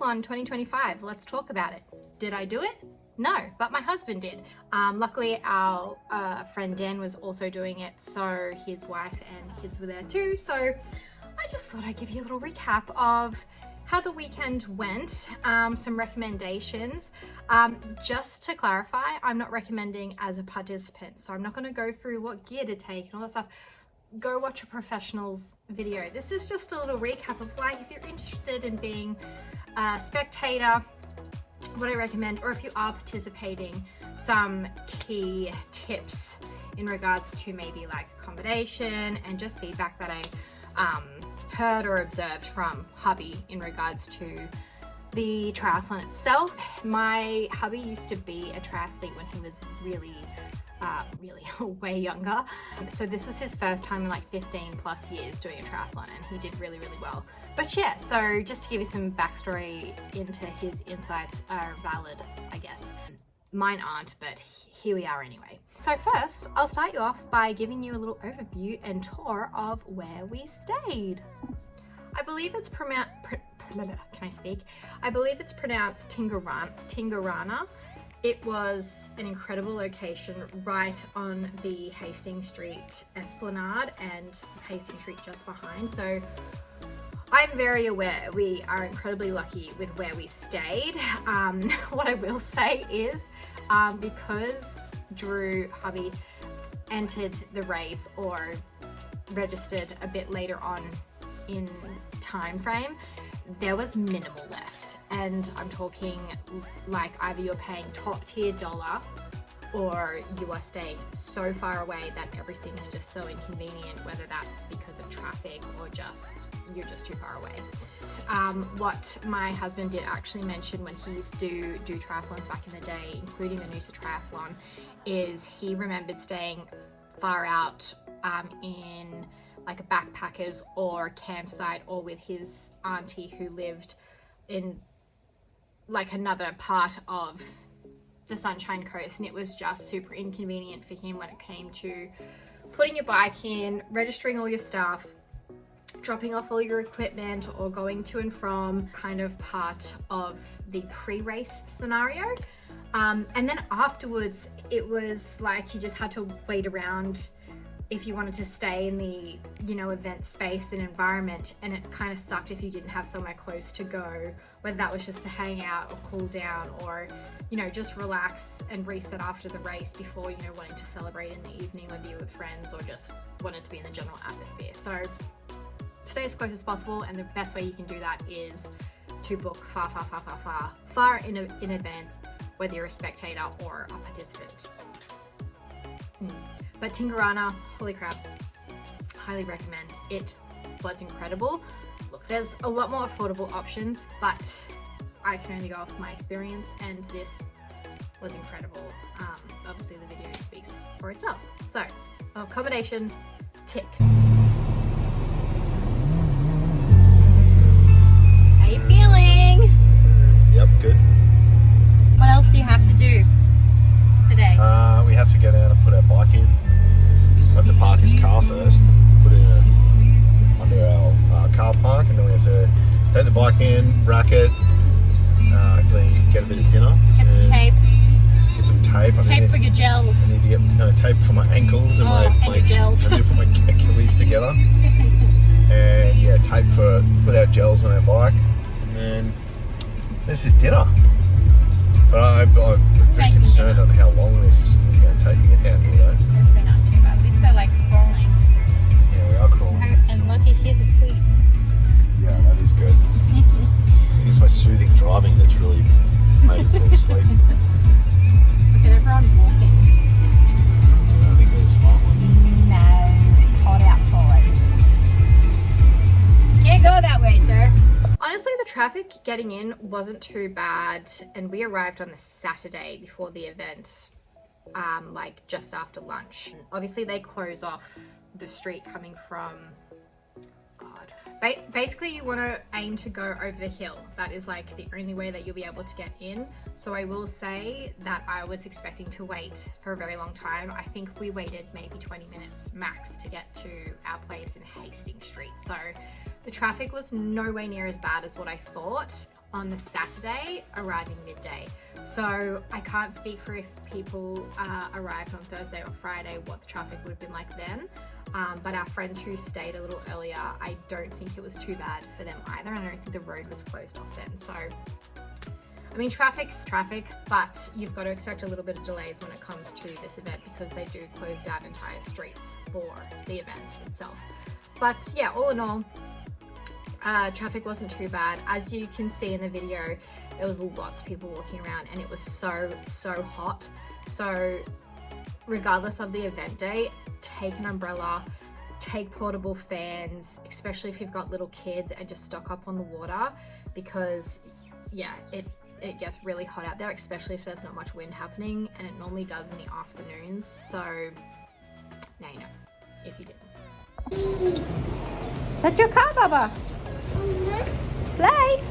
Triathlon 2025. Let's talk about it. Did I do it? No, but my husband did. Luckily, our friend Dan was also doing it, so his wife and kids were there too. So I just thought I'd give you a little recap of how the weekend went, some recommendations. Just to clarify, I'm not recommending as a participant, so I'm not going to go through what gear to take and all that stuff. Go watch a professional's video. This is just a little recap of, like, if you're interested in being a spectator, what I recommend, or if you are participating, some key tips in regards to maybe like accommodation and just feedback that I heard or observed from hubby in regards to the triathlon itself. My hubby used to be a triathlete when he was really way younger, so this was his first time in like 15 plus years doing a triathlon, and he did really well. But yeah, so just to give you some backstory into his insights are valid, I guess. Mine aren't, but here we are anyway. So first, I'll start you off by giving you a little overview and tour of where we stayed. I believe it's I believe it's pronounced Tingorana. It was an incredible location right on the Hastings Street Esplanade and Hastings Street just behind. So I'm very aware we are incredibly lucky with where we stayed. What I will say is because Drew, hubby, entered the race or registered a bit later on in time frame, there was minimal left. And I'm talking like either you're paying top tier dollar or you are staying so far away that everything is just so inconvenient, whether that's because of traffic or just you're just too far away. What my husband did actually mention when he used to do triathlons back in the day, including the Noosa Triathlon, is he remembered staying far out in like a backpackers or campsite, or with his auntie who lived in like another part of the Sunshine Coast, and it was just super inconvenient for him when it came to putting your bike in, registering all your stuff, dropping off all your equipment, or going to and from kind of part of the pre-race scenario. And then afterwards, it was like you just had to wait around if you wanted to stay in the, you know, event space and environment, and it kind of sucked if you didn't have somewhere close to go, whether that was just to hang out or cool down, or, you know, just relax and reset after the race before, you know, wanting to celebrate in the evening, whether you were with friends or just wanted to be in the general atmosphere. So stay as close as possible, and the best way you can do that is to book far in advance, whether you're a spectator or a participant. But Tingorana, holy crap, highly recommend. It was incredible. Look, there's a lot more affordable options, but I can only go off my experience, and this was incredible. Obviously the video speaks for itself. So, accommodation, tick. How you feeling? Yep, good. What else do you have to do today? We have to go down and put our bike in. We have to park his car first, put it under our car park, and then we have to take the bike in, rack it, hopefully get a bit of dinner. Get some tape. Get some tape. Tape for your gels. I need to get tape for my ankles and my gels. I need to put my Achilles together. And yeah, tape for put our gels on our bike, and then this is dinner. But I'm very concerned on how long this is going to take to get down here, though. Hopefully not too bad. At least they're like crawling. Yeah, we are crawling. And lucky he's asleep. Yeah, that is good. I think it's my soothing driving that's really made it fall asleep. Look at everyone walking. Yeah, I think they're the smart ones. No, it's hot outside. Can't go that way, sir. Honestly, the traffic getting in wasn't too bad, and we arrived on the Saturday before the event, like just after lunch. Obviously, they close off the street coming from, God. Basically, you want to aim to go over the hill. That is like the only way that you'll be able to get in. So I will say that I was expecting to wait for a very long time. I think we waited maybe 20 minutes max to get to our place in Hastings Street. So the traffic was nowhere near as bad as what I thought. on the Saturday, arriving midday. So I can't speak for if people arrived on Thursday or Friday, what the traffic would have been like then. But our friends who stayed a little earlier, I don't think it was too bad for them either, and I don't think the road was closed off then. So, I mean, traffic's traffic, but you've got to expect a little bit of delays when it comes to this event because they do close down entire streets for the event itself. But yeah, all in all, traffic wasn't too bad. As you can see in the video, there was lots of people walking around and it was so hot. So regardless of the event day, take an umbrella, take portable fans, especially if you've got little kids, and just stock up on the water because yeah, it gets really hot out there, especially if there's not much wind happening, and it normally does in the afternoons. So now you know, if you didn't. That's your car, Baba. Play.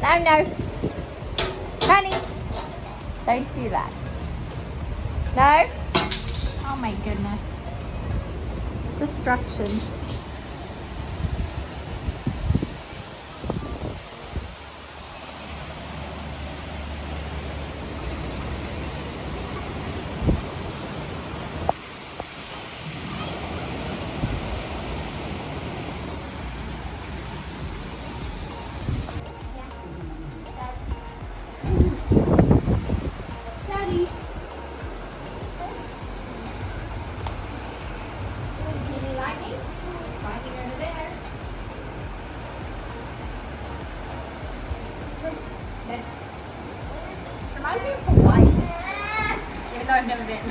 No. Honey, don't do that. No. Oh my goodness. Destruction. Reminds me of Hawaii, even though I've never been.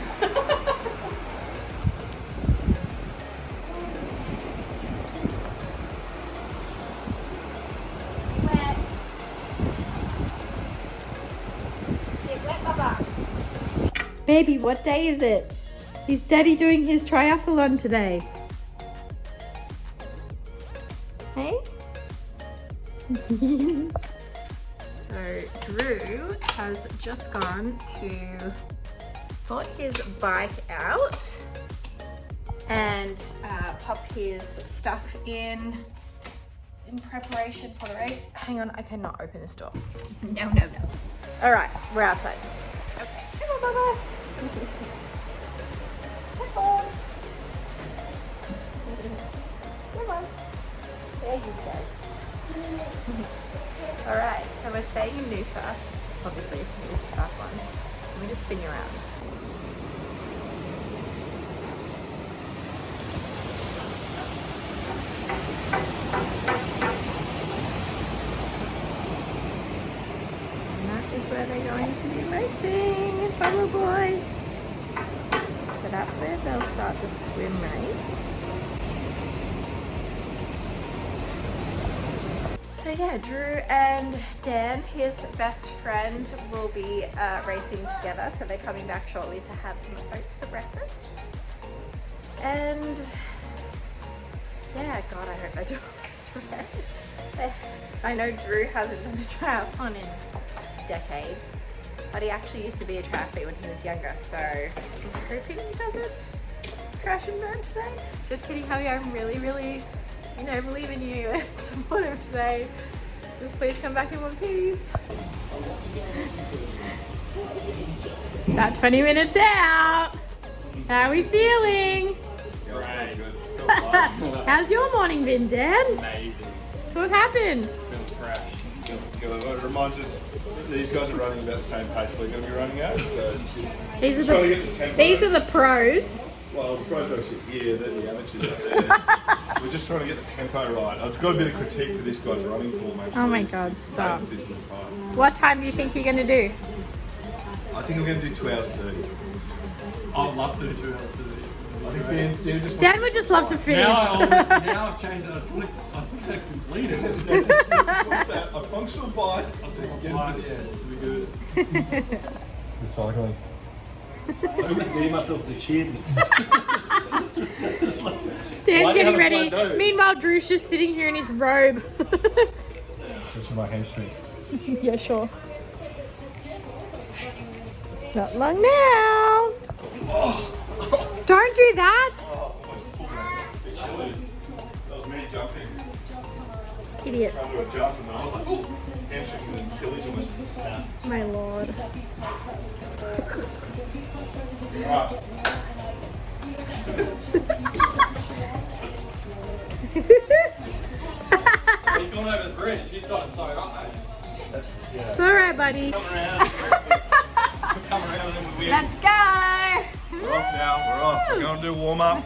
Wet. Get wet, Baba. Baby, what day is it? Is Daddy doing his triathlon today? Hey? So Drew has just gone to sort his bike out and pop his stuff in preparation for the race. Hang on, I cannot open this door. No. All right, we're outside. Okay, come on, Baba. Come on. Come on. There you go. All right, so we're staying in Noosa, obviously for Noosa Triathlon. Let me just spin you around. And that is where they're going to be racing, Bubble Boy. So that's where they'll start the swim race. So yeah, Drew and Dan, his best friend, will be racing together. So they're coming back shortly to have some oats for breakfast. And yeah, God, I hope they do it. I know Drew hasn't done a triathlon in decades, but he actually used to be a triathlete when he was younger. So I'm hoping he doesn't crash and burn today. Just kidding, Javi, I'm really believe in you and support him today. Just please come back in one piece. About 20 minutes out. How are we feeling? Great. How's your morning been, Dan? Amazing. What happened? Feels fresh. Good. It reminds us, these guys are running about the same pace we're going to be running at. So These are the pros. Well, the pros are actually here, the amateurs up there. We're just trying to get the tempo right. I've got a bit of critique for this guy's running form, actually. Oh my God, stop. Time. What time do you think you're going to do? I think we're going to do 2 hours 30. I would love to do 2 hours 30. I think Dan just Dan would just love to finish. Now I've changed it. I just want to complete it. a functional bike. I just want to get it to be good. It's cycling. I always made myself as a kid. Dan's getting ready. Meanwhile, Drew's just sitting here in his robe. Stretching my hamstrings. Yeah, sure. Not long now. Don't do that. That was me jumping. Idiot. Trying to do a jump and I was like, oh, hamstring and Achilles almost snapped. My lord. Right. He's gone over the bridge. He's starting so up, mate. It's alright, buddy. Come around. Come around and we're Let's go! We're off now, we're off. We're going to do warm up.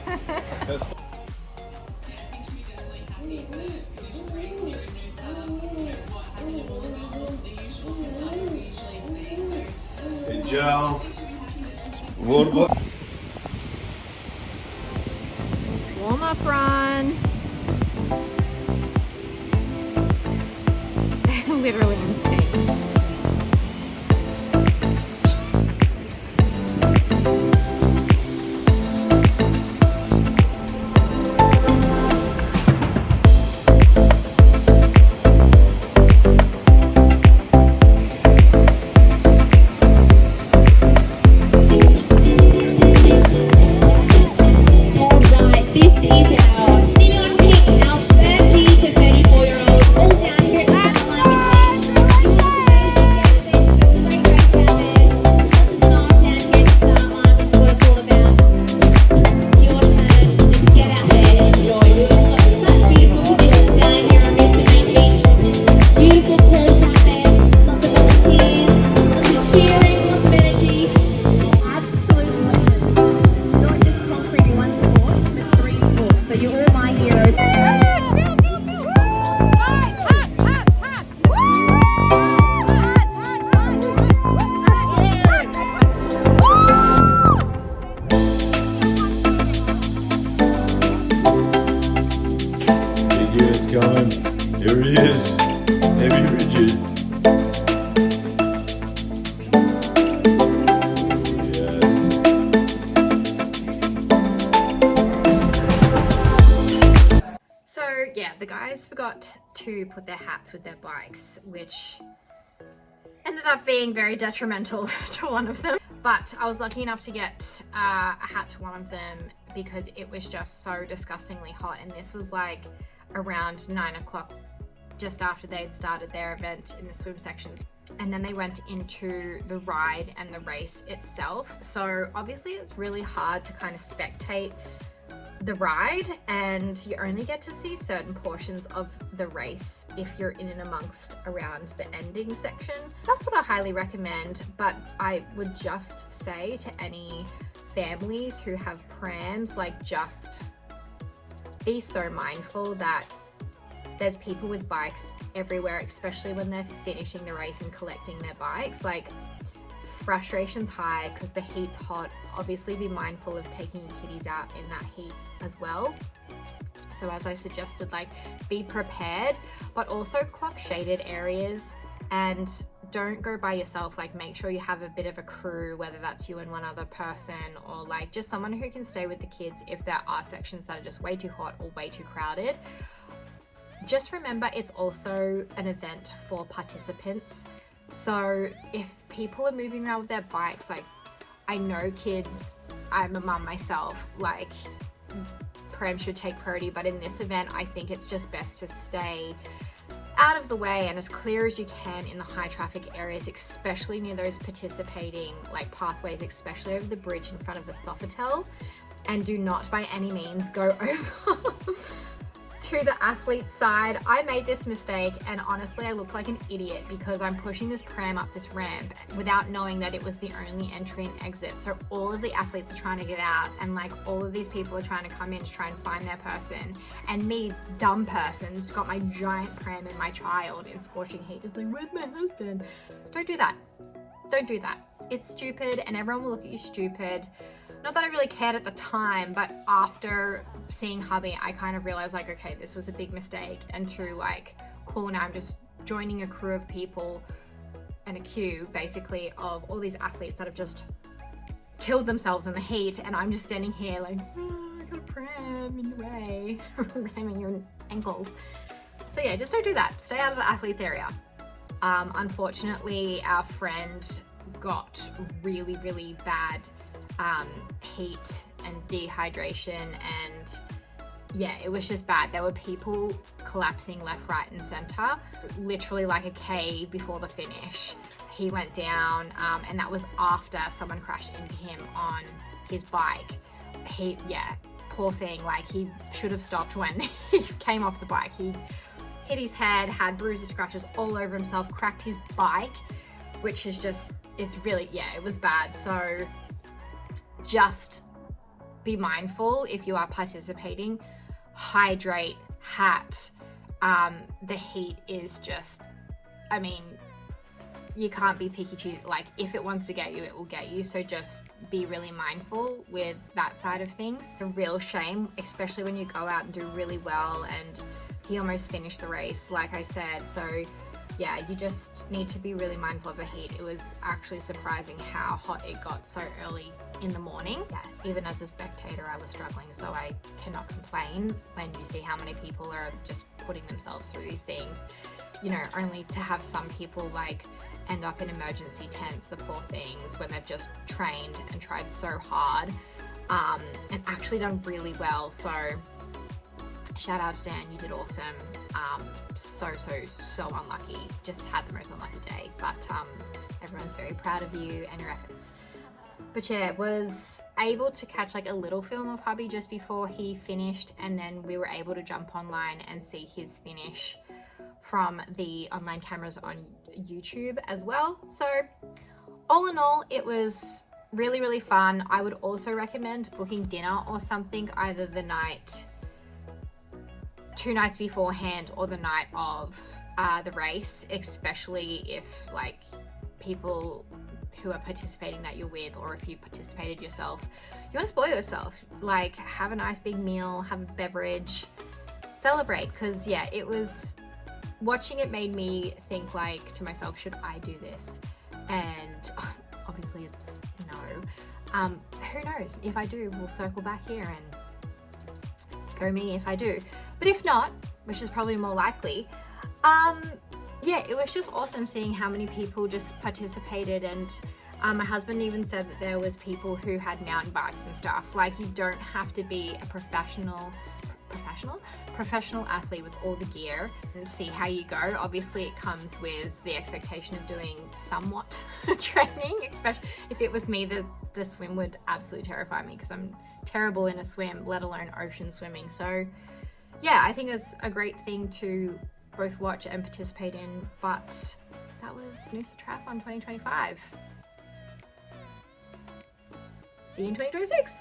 Gel, water bottle. Warm up run. Literally insane. Coming. Here he is. Heavy rigid. Yes. So yeah, the guys forgot to put their hats with their bikes, which ended up being very detrimental to one of them. But I was lucky enough to get a hat to one of them because it was just so disgustingly hot, and this was like around 9 o'clock, just after they'd started their event in the swim sections. And then they went into the ride and the race itself. So obviously it's really hard to kind of spectate the ride, and you only get to see certain portions of the race if you're in and amongst around the ending section. That's what I highly recommend, but I would just say to any families who have prams, like, just be so mindful that there's people with bikes everywhere, especially when they're finishing the race and collecting their bikes. Like, frustration's high because the heat's hot. Obviously be mindful of taking your kiddies out in that heat as well. So as I suggested, like, be prepared, but also clock shaded areas, and don't go by yourself. Like, make sure you have a bit of a crew, whether that's you and one other person, or like just someone who can stay with the kids if there are sections that are just way too hot or way too crowded. Just remember, it's also an event for participants. So if people are moving around with their bikes, like, I know kids, I'm a mum myself, like, prams should take priority, but in this event I think it's just best to stay out of the way and as clear as you can in the high traffic areas, especially near those participating like pathways, especially over the bridge in front of the Sofitel. And do not by any means go over to the athlete side. I made this mistake, and honestly I looked like an idiot because I'm pushing this pram up this ramp without knowing that it was the only entry and exit. So all of the athletes are trying to get out, and like all of these people are trying to come in to try and find their person, and me, dumb person, just got my giant pram and my child in scorching heat, just like, where's my husband? Don't do that. Don't do that. It's stupid, and everyone will look at you stupid. Not that I really cared at the time, but after seeing hubby, I kind of realized, like, okay, this was a big mistake. And to like, cool, now I'm just joining a crew of people and a queue basically of all these athletes that have just killed themselves in the heat, and I'm just standing here like, oh, I got a pram in the way, ramming your ankles. So yeah, just don't do that. Stay out of the athletes area. Unfortunately, our friend got really, really bad heat and dehydration, and yeah, it was just bad. There were people collapsing left, right and center, literally like a K before the finish. He went down, and that was after someone crashed into him on his bike. Yeah, poor thing, like he should have stopped when he came off the bike. He hit his head, had bruises, scratches all over himself, cracked his bike, which is just, it's really, yeah, it was bad. So just be mindful if you are participating, hydrate, hat. The heat is just, I mean, you can't be picky choose, like if it wants to get you, it will get you. So just be really mindful with that side of things. A real shame, especially when you go out and do really well, and he almost finished the race, like I said. So yeah, you just need to be really mindful of the heat. It was actually surprising how hot it got so early in the morning. Yeah, even as a spectator, I was struggling, so I cannot complain when you see how many people are just putting themselves through these things. You know, only to have some people like end up in emergency tents, the poor things, when they've just trained and tried so hard, and actually done really well. So shout out to Dan, you did awesome. So unlucky, just had the most unlucky day, but everyone's very proud of you and your efforts. But yeah, was able to catch like a little film of hubby just before he finished, and then we were able to jump online and see his finish from the online cameras on YouTube as well. So all in all, it was really, really fun. I would also recommend booking dinner or something, either the night, 2 nights beforehand, or the night of the race, especially if like people who are participating that you're with, or if you participated yourself, you want to spoil yourself, like have a nice big meal, have a beverage, celebrate. Because yeah, it was, watching it made me think like to myself, should I do this? And obviously it's no. Who knows, if I do, we'll circle back here and go me if I do. But if not, which is probably more likely, yeah, it was just awesome seeing how many people just participated. And my husband even said that there was people who had mountain bikes and stuff. Like, you don't have to be a professional athlete with all the gear and see how you go. Obviously it comes with the expectation of doing somewhat training, especially if it was me, the swim would absolutely terrify me because I'm terrible in a swim, let alone ocean swimming. So yeah, I think it's a great thing to both watch and participate in. But that was Noosa Triathlon 2025. See you in 2026.